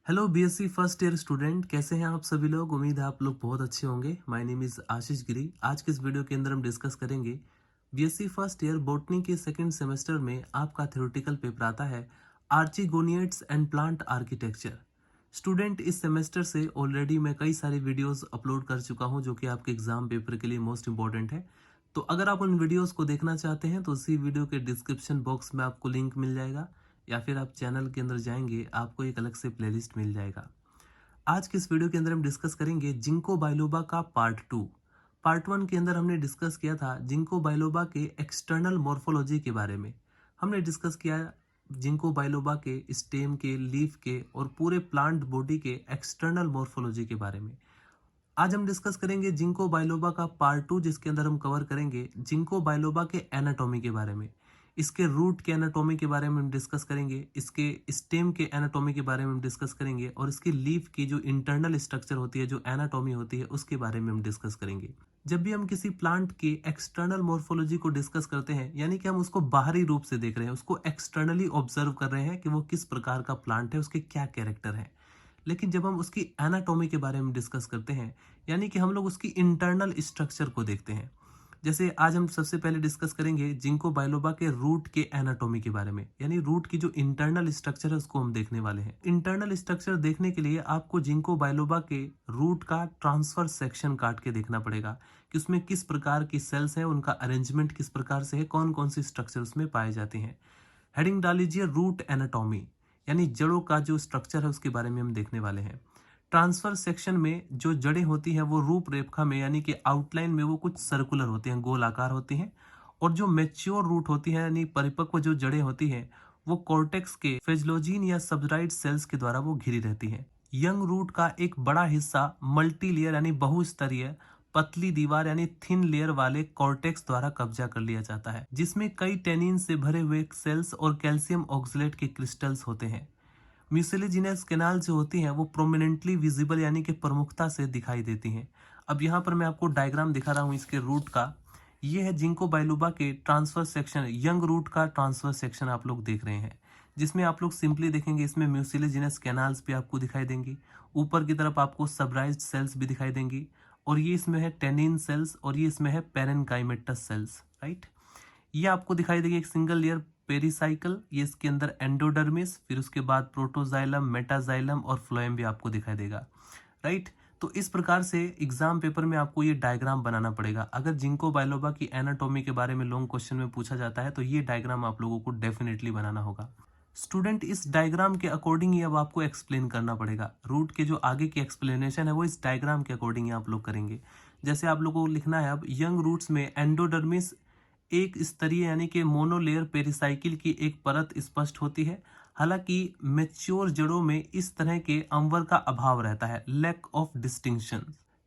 Hello BSc first year student, कैसे हैं आप सभी लोग। उम्मीद है आप लोग बहुत अच्छे होंगे। माय नेम इज़ आशीष गिरी। आज के इस वीडियो के अंदर हम डिस्कस करेंगे बीएससी फर्स्ट ईयर बॉटनी के सेकंड सेमेस्टर में आपका थ्योरेटिकल पेपर आता है आर्चिगोनिएट्स एंड प्लांट आर्किटेक्चर। स्टूडेंट, इस सेमेस्टर से ऑलरेडी मैं कई सारे वीडियोस अपलोड कर चुका हूं जो कि आपके एग्जाम पेपर के लिए मोस्ट इंपॉर्टेंट है। तो अगर आप उन वीडियोस को देखना चाहते हैं तो उसी वीडियो के डिस्क्रिप्शन बॉक्स में आपको लिंक मिल जाएगा, या फिर आप चैनल के अंदर जाएंगे आपको एक अलग से प्लेलिस्ट मिल जाएगा। आज के इस वीडियो के अंदर हम डिस्कस करेंगे जिंको बाइलोबा का पार्ट 2। पार्ट 1 के अंदर हमने डिस्कस किया था जिंको बाइलोबा के एक्सटर्नल मॉर्फोलॉजी के बारे में। हमने डिस्कस किया जिंको बाइलोबा के स्टेम के, लीफ के और पूरे प्लांट बॉडी के एक्सटर्नल मॉर्फोलॉजी के बारे में। आज हम डिस्कस करेंगे जिंको बाइलोबा का पार्ट 2, जिसके अंदर हम कवर करेंगे जिंको बाइलोबा के एनाटॉमी के बारे में। इसके रूट के एनाटॉमी के बारे में हम डिस्कस करेंगे, इसके स्टेम के एनाटॉमी के बारे में हम डिस्कस करेंगे, और इसकी लीफ की जो इंटरनल स्ट्रक्चर होती है, जो एनाटॉमी होती है, उसके बारे में हम डिस्कस करेंगे। जब भी हम किसी प्लांट के एक्सटर्नल मॉर्फोलॉजी को डिस्कस करते हैं, यानी कि हम उसको बाहरी रूप से देख रहे हैं, उसको एक्सटर्नली ऑब्जर्व कर रहे हैं कि वो किस प्रकार का प्लांट है, उसके क्या कैरेक्टर है। लेकिन जब हम उसकी एनाटॉमी के बारे में डिस्कस करते हैं, यानी कि हम लोग उसकी इंटरनल स्ट्रक्चर को देखते हैं। जैसे आज हम सबसे पहले डिस्कस करेंगे जिंको बाइलोबा के रूट के एनाटॉमी के बारे में, यानी रूट की जो इंटरनल स्ट्रक्चर है उसको हम देखने वाले हैं। इंटरनल स्ट्रक्चर देखने के लिए आपको जिंको बाइलोबा के रूट का ट्रांसफर सेक्शन काट के देखना पड़ेगा कि उसमें किस प्रकार की सेल्स है, उनका अरेंजमेंट किस प्रकार से है, कौन कौन सी स्ट्रक्चर उसमें पाए जाते हैं। हेडिंग डाल लीजिए रूट एनाटॉमी, यानी जड़ों का जो स्ट्रक्चर है उसके बारे में हम देखने वाले हैं। ट्रांसफर सेक्शन में जो जड़ें होती हैं वो रूपरेखा में, यानी कि आउटलाइन में वो कुछ सर्कुलर होती हैं, गोलाकार होती हैं। और जो मैच्योर रूट होती है, यानी परिपक्व जो जड़ें होती हैं, वो कॉर्टेक्स के फेजलोजीन या सबराइड सेल्स के द्वारा वो घिरी रहती हैं। यंग रूट का एक बड़ा हिस्सा मल्टी लेयर यानी बहुस्तरीय पतली दीवार यानी थिन लेयर वाले कॉर्टेक्स द्वारा कब्जा कर लिया जाता है, जिसमें कई टेनिन से भरे हुए सेल्स और कैल्शियम ऑक्सलेट के क्रिस्टल्स होते हैं। म्यूसिलेजिनस कैनाल जो होती हैं वो प्रोमिनेंटली विजिबल यानी कि प्रमुखता से दिखाई देती हैं। अब यहाँ पर मैं आपको डायग्राम दिखा रहा हूँ इसके रूट का। ये है जिंको बाइलोबा के ट्रांसफर सेक्शन, यंग रूट का ट्रांसफर सेक्शन आप लोग देख रहे हैं, जिसमें आप लोग सिंपली देखेंगे इसमें म्यूसिलेजिनस कैनाल्स भी आपको दिखाई देंगी, ऊपर की तरफ आपको सबराइज्ड सेल्स भी दिखाई देंगी, और ये इसमें है टेनिन सेल्स, और ये इसमें है पेरेनकाइमेटस सेल्स, राइट। ये आपको दिखाई देगी एक सिंगल लेयर पेरिसाइकल, ये इसके अंदर एंडोडर्मिस, फिर उसके बाद प्रोटोजाइलम, मेटाजाइलम और फ्लोएम भी आपको दिखाई देगा, राइट। तो इस प्रकार से एग्जाम पेपर में आपको ये डायग्राम बनाना पड़ेगा। अगर जिंको बाइलोबा की एनाटॉमी के बारे में लॉन्ग क्वेश्चन में पूछा जाता है तो ये डायग्राम आप लोगों को डेफिनेटली बनाना होगा। स्टूडेंट, इस डायग्राम के अकॉर्डिंग ही अब आपको एक्सप्लेन करना पड़ेगा। रूट के जो आगे की एक्सप्लेनेशन है वो इस डायग्राम के अकॉर्डिंग ही आप लोग करेंगे। जैसे आप लोगों को लिखना है, अब यंग रूट्स में एंडोडर्मिस एक स्तरीय यानी कि मोनोलेयर पेरिसाइकिल की एक परत स्पष्ट होती है। हालांकि मैच्योर जड़ों में इस तरह के अम्बर का अभाव रहता है, lack of distinction.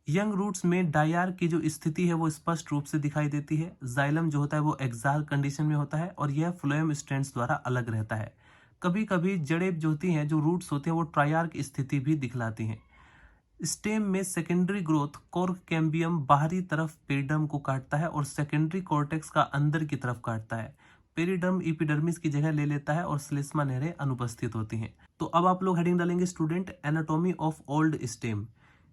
Young roots में डायार की जो स्थिति है वो स्पष्ट रूप से दिखाई देती है। जाइलम जो होता है वो एक्सार कंडीशन में होता है, और यह फ्लोएम स्ट्रैंड्स द्वारा अलग रहता है। कभी कभी जड़ें जो होती हैं, जो रूट्स होते हैं, वो ट्रायार्क स्थिति भी दिखलाती हैं। स्टेम में सेकेंडरी ग्रोथ कॉर्क कैम्बियम बाहरी तरफ पेरिडर्म को काटता है और सेकेंडरी कॉर्टेक्स का अंदर की तरफ काटता है। पेरिडर्म एपिडर्मिस की जगह ले लेता है और श्लेष्मा नहरें अनुपस्थित होती हैं। तो अब आप लोग हेडिंग डालेंगे student anatomy of old stem.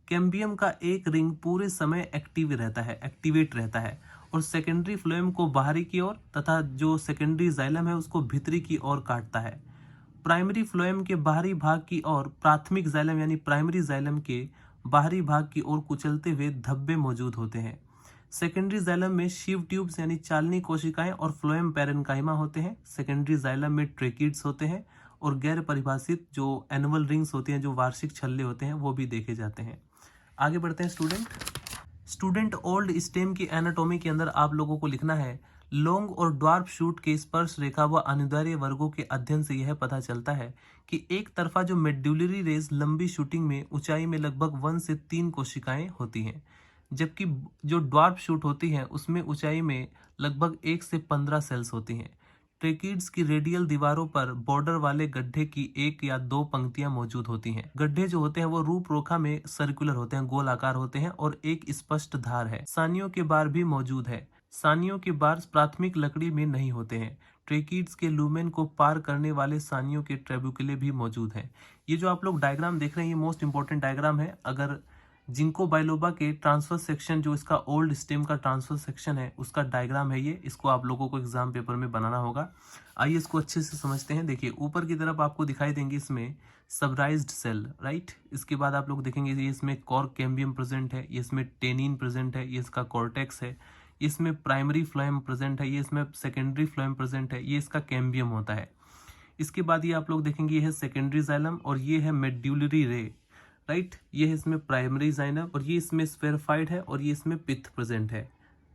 Cambium का एक रिंग पूरे समय एक्टिवेट रहता है, और सेकेंडरी फ्लोएम को बाहरी की ओर तथा जो सेकेंडरी जाइलम है उसको भीतरी की ओर काटता है। प्राइमरी फ्लोएम के बाहरी भाग की ओर प्राथमिक जाइलम यानी प्राइमरी जाइलम के बाहरी भाग की ओर कुचलते हुए धब्बे मौजूद होते हैं। सेकेंडरी जाइलम में शीव ट्यूब्स यानी चालनी कोशिकाएं और फ्लोएम पैरेन्काइमा होते हैं। सेकेंडरी जाइलम में ट्रेकिड्स होते हैं, और गैर परिभाषित जो एनुअल रिंग्स होते हैं, जो वार्षिक छल्ले होते हैं, वो भी देखे जाते हैं। आगे बढ़ते हैं स्टूडेंट ओल्ड स्टेम की एनाटॉमी के अंदर आप लोगों को लिखना है, लॉन्ग और ड्वार्फ शूट के स्पर्श रेखा व अनुदैर्ध्य वर्गों के अध्ययन से यह पता चलता है कि एक तरफा जो मेड्यूलरी रेज लंबी शूटिंग में ऊंचाई में लगभग 1 से 3 कोशिकाएं होती हैं, जबकि जो ड्वार्फ शूट होती है उसमें ऊंचाई में लगभग 1 से 15 सेल्स होती हैं। ट्रेकिड्स की रेडियल दीवारों पर बॉर्डर वाले गड्ढे की 1 या 2 पंक्तियां मौजूद होती हैं। गड्ढे जो होते हैं वो रूपरेखा में सर्कुलर होते हैं, गोल आकार होते हैं, और एक स्पष्ट धार है। सानियों के बार भी मौजूद है। सानियों के बार प्राथमिक लकड़ी में नहीं होते हैं। ट्रेकीड्स के लूमेन को पार करने वाले सानियों के ट्रेबुकुले भी मौजूद हैं। ये जो आप लोग डायग्राम देख रहे हैं ये मोस्ट इंपॉर्टेंट डायग्राम है। अगर जिंको बाइलोबा के ट्रांसफर सेक्शन, जो इसका ओल्ड स्टेम का ट्रांसफर सेक्शन है, उसका डायग्राम है ये। इसको आप लोगों को एग्जाम पेपर में बनाना होगा। आइए इसको अच्छे से समझते हैं। देखिए ऊपर की तरफ आपको दिखाई देंगे इसमें सबराइज्ड सेल, राइट। इसके बाद आप लोग देखेंगे ये इसमें कॉर्क कैम्बियम प्रेजेंट है, ये इसमें टेनिन प्रेजेंट है, ये इसका कॉर्टेक्स है, इसमें प्राइमरी फ्लोएम प्रेजेंट है, ये इसमें सेकेंडरी फ्लोएम प्रेजेंट है, ये इसका कैम्बियम होता है। इसके बाद ये आप लोग देखेंगे ये है सेकेंडरी जाइलम और ये है मेड्यूलरी रे, राइट। ये है इसमें प्राइमरी जाइलम और ये इसमें स्फेरिफाइड है और ये इसमें पिथ प्रेजेंट है।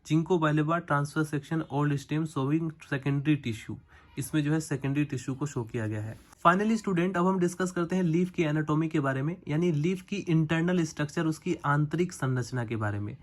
Ginkgo biloba transfer section old stem showing secondary tissue, इसमें जो है सेकेंडरी टिश्यू को शो किया गया है। फाइनली स्टूडेंट, अब हम डिस्कस करते हैं लीफ की एनाटॉमी के बारे में, यानी लीफ की इंटरनल स्ट्रक्चर, उसकी आंतरिक संरचना के बारे में।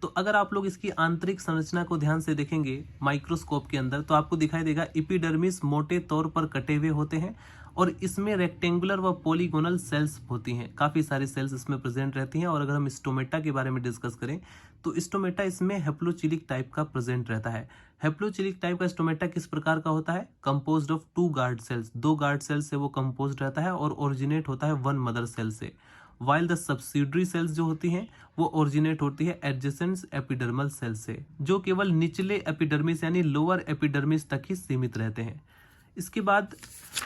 तो अगर आप लोग इसकी आंतरिक संरचना को ध्यान से देखेंगे माइक्रोस्कोप के अंदर, तो आपको दिखाई देगा एपिडर्मिस मोटे तौर पर कटे हुए होते हैं और इसमें रेक्टेंगुलर व पॉलीगोनल सेल्स होती हैं। काफ़ी सारी सेल्स इसमें प्रेजेंट रहती हैं। और अगर हम स्टोमेटा के बारे में डिस्कस करें तो स्टोमेटा इसमें हेप्लोचिलिक टाइप का प्रेजेंट रहता है। हेप्लोचिलिक टाइप का स्टोमेटा किस प्रकार का होता है? Composed of 2 guard cells, 2 guard cells से वो कंपोज्ड रहता है और ओरिजिनेट होता है 1 मदर सेल से। वाइल द सब्सिडरी सेल्स जो होती हैं वो ओरिजिनेट होती है एडजेसेंट एपिडर्मल सेल से, जो केवल निचले एपिडर्मिस यानी लोअर एपिडर्मिस तक ही सीमित रहते हैं। इसके बाद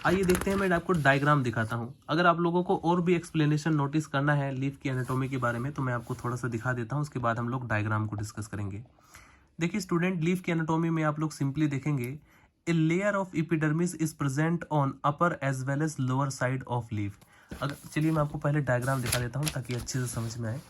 आइए देखते हैं, मैं आपको डायग्राम दिखाता हूं। अगर आप लोगों को और भी एक्सप्लेनेशन नोटिस करना है लीफ की एनाटॉमी के बारे में तो मैं आपको थोड़ा सा दिखा देता हूं, उसके बाद हम लोग डायग्राम को डिस्कस करेंगे। देखिए स्टूडेंट, लीफ की एनाटॉमी में आप लोग सिंपली देखेंगे a layer of epidermis is present on upper as well as lower side of leaf. अगर चलिए मैं आपको पहले डायग्राम दिखा देता हूं ताकि अच्छे से समझ में आए।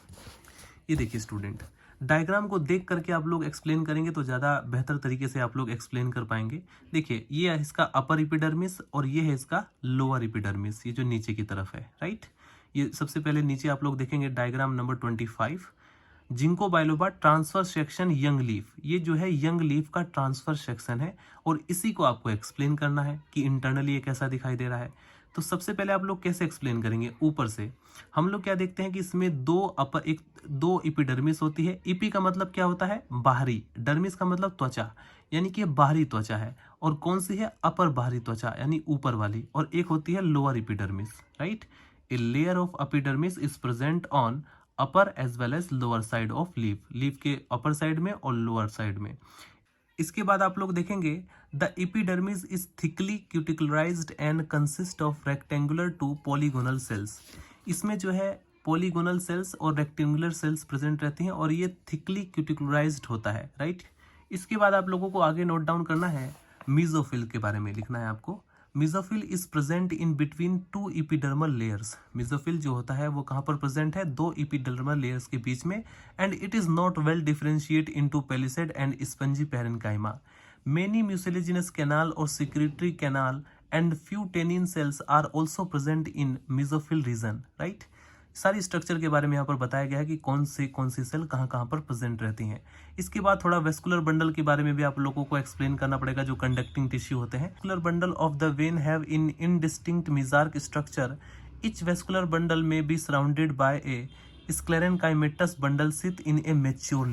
ये देखिए स्टूडेंट, डायग्राम को देख करके आप लोग एक्सप्लेन करेंगे तो ज़्यादा बेहतर तरीके से आप लोग एक्सप्लेन कर पाएंगे। देखिए ये है इसका अपर एपिडर्मिस और ये है इसका लोअर एपिडर्मिस, ये जो नीचे की तरफ है, राइट। ये सबसे पहले नीचे आप लोग देखेंगे diagram number 25, Ginkgo biloba transfer section young leaf. ये जो है यंग लीफ का ट्रांसफर सेक्शन है और इसी को आपको एक्सप्लेन करना है कि इंटरनली ये कैसा दिखाई दे रहा है। तो सबसे पहले आप लोग कैसे एक्सप्लेन करेंगे? ऊपर से हम लोग क्या देखते हैं कि इसमें दो एपिडर्मिस होती है। इपी का मतलब क्या होता है? बाहरी। डर्मिस का मतलब त्वचा, यानी कि बाहरी त्वचा है। और कौन सी है? अपर बाहरी त्वचा यानी ऊपर वाली। और एक होती है lower epidermis, right. A layer of epidermis is present on upper as well as lower side of leaf, leaf के अपर साइड में और लोअर साइड में। इसके बाद आप लोग देखेंगे the epidermis is thickly cuticularised and consist of rectangular to polygonal cells. इसमें जो है पॉलीगोनल सेल्स और रेक्टेंगुलर सेल्स प्रेजेंट रहती हैं और ये थिकली क्यूटिकुलराइज्ड होता है, राइट। इसके बाद आप लोगों को आगे नोट डाउन करना है मीजोफिल के बारे में, लिखना है आपको। Mesophyll is present in between 2 epidermal layers. Mesophyll जो होता है वो कहाँ पर प्रेजेंट है? 2 एपिडर्मल लेयर्स के बीच में। And it is not well differentiate into palisade and spongy parenchyma. Many mucilaginous canal और secretory canal and few tannin cells are also present in mesophyll region, right. सारी स्ट्रक्चर के बारे में यहाँ पर बताया गया है कि कौन सी सेल कहाँ पर प्रेजेंट रहती हैं। इसके बाद थोड़ा वेस्कुलर बंडल के बारे में भी आप लोगों को एक्सप्लेन करना पड़ेगा, जो कंडक्टिंग टिश्यू होते हैं। Vascular bundle of the vein have in indistinct mesarch structure. Each vascular bundle में be surrounded by a sclerenchymatous bundle sheath in a mature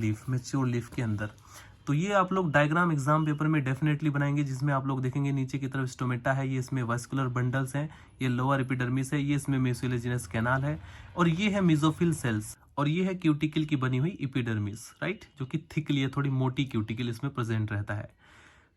leaf के अंदर। तो ये आप लोग डायग्राम एग्जाम पेपर में डेफिनेटली बनाएंगे, जिसमें आप लोग देखेंगे नीचे की तरफ स्टोमेटा है, ये इसमें वेस्कुलर बंडल्स हैं, ये लोअर एपिडर्मिस है, ये इसमें म्यूसिलेजिनस कैनाल है और ये है मेसोफिल सेल्स और ये है क्यूटिकल की बनी हुई एपिडर्मिस, राइट, जो कि थिकली है, थोड़ी मोटी क्यूटिकल इसमें प्रेजेंट रहता है।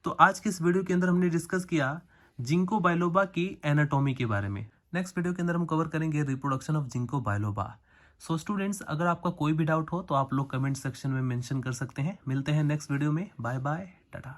तो आज के इस वीडियो के अंदर हमने डिस्कस किया जिंको बाइलोबा की एनाटॉमी के बारे में। नेक्स्ट वीडियो के अंदर हम कवर करेंगे reproduction of Ginkgo biloba. So students, अगर आपका कोई भी डाउट हो तो आप लोग कमेंट सेक्शन में मेंशन कर सकते हैं। मिलते हैं नेक्स्ट वीडियो में। Bye bye, Tata.